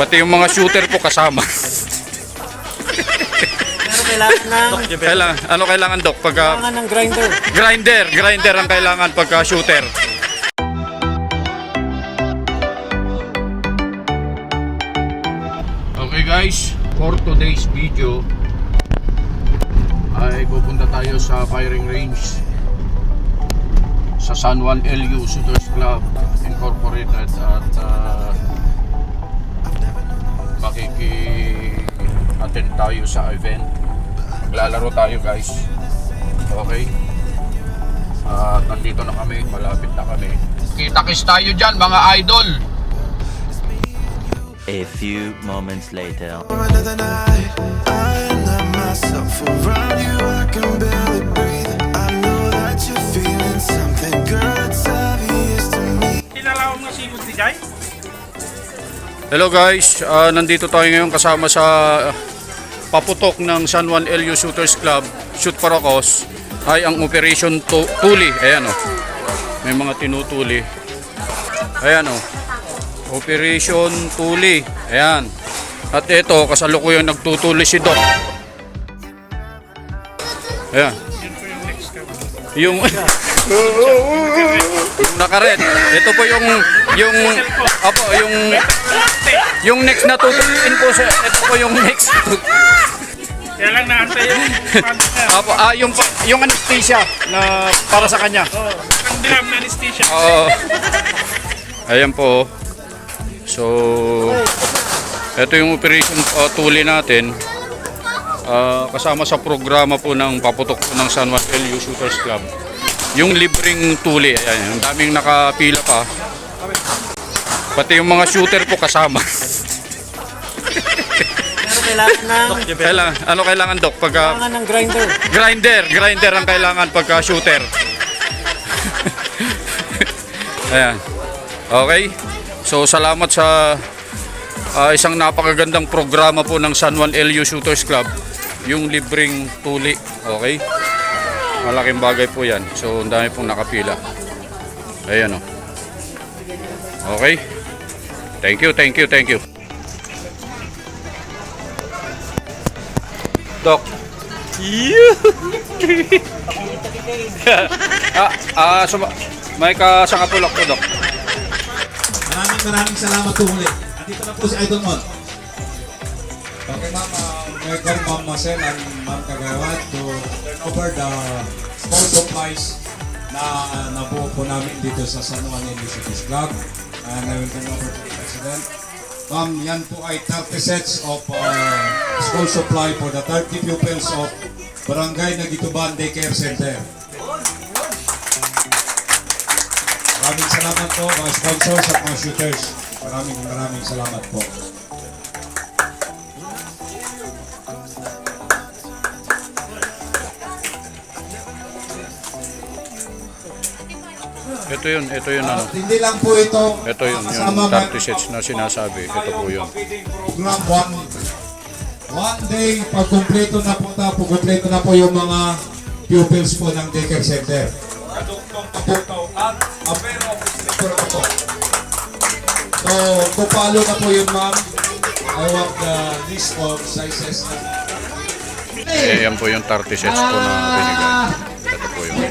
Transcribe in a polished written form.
Pati yung mga shooter po kasama. Pero kailangan Dok pagka kailangan ng grinder. grinder ang kailangan pagka shooter. Okay guys, for today's video ay pupunta tayo sa firing range sa San Juan LU Shooters Club Incorporated at makiki-attend tayo sa event. Maglalaro tayo guys. Okay. At nandito na kami, malapit na kami. Kita-kits tayo dyan mga idol. A few moments later. Another night, I let myself around you. I can barely breathe. I know that you're feeling something, girl. It's obvious to me. Hello guys, nandito tayo ngayon kasama sa paputok ng San Juan LU Shooters Club, Shoot for a Cause, ay ang Operation Tuli. Ayan o, may mga tinutuli. Ayan o, Operation Tuli. Ayan. At ito, kasalukuyang nagtutuli si Doc. Ayan. Yung nakaret. Ito po yung next na tutuliin po sa ito po yung next. Kaya lang naantay yung yung anesthesia na para sa kanya. ang dilam na anesthesia. Ayan po. So ito yung operation tuli natin. Kasama sa programa po ng paputok po ng San Juan LU Shooters Club. Yung libreng tuli, ayan, yung daming nakapila pa. Pati yung mga shooter po kasama. Pero kailangan Dok pagka kailangan ng grinder. grinder ang kailangan pagka shooter. Ayan. Okay. So salamat sa isang napakagandang programa po ng San Juan LU Shooters Club, yung libreng tuli. Okay. Malaking bagay po yan. So ang dami pong nakapila. Ayan o. Okay. Thank you. Dok. May kasangapulok po, Dok. Maraming salamat po muli. Andito na po si Idol Mon. Okay ma'am, welcome Ma'am Marcel and Ma'am Kagawad to turn over the school supplies na nabuo po namin dito sa San Juan LU Shooters Club. And I will turn over to the President. Ma'am, yan po ay 30 sets of school supply for the 30 pupils of Barangay Nagituban Daycare Center. Maraming salamat po mga sponsors at mga shooters. Maraming salamat po. Ito yun ano. Hindi lang po ito. Ito yun, yung 30 sets na sinasabi. Ito po yun. Program one day, pag kumpleto na po yung mga pupils po ng daycare center. So, kupalo na po yun ma'am. I want the list of sizes. Yan po yung 30 sets po na binigay. Ito po yun.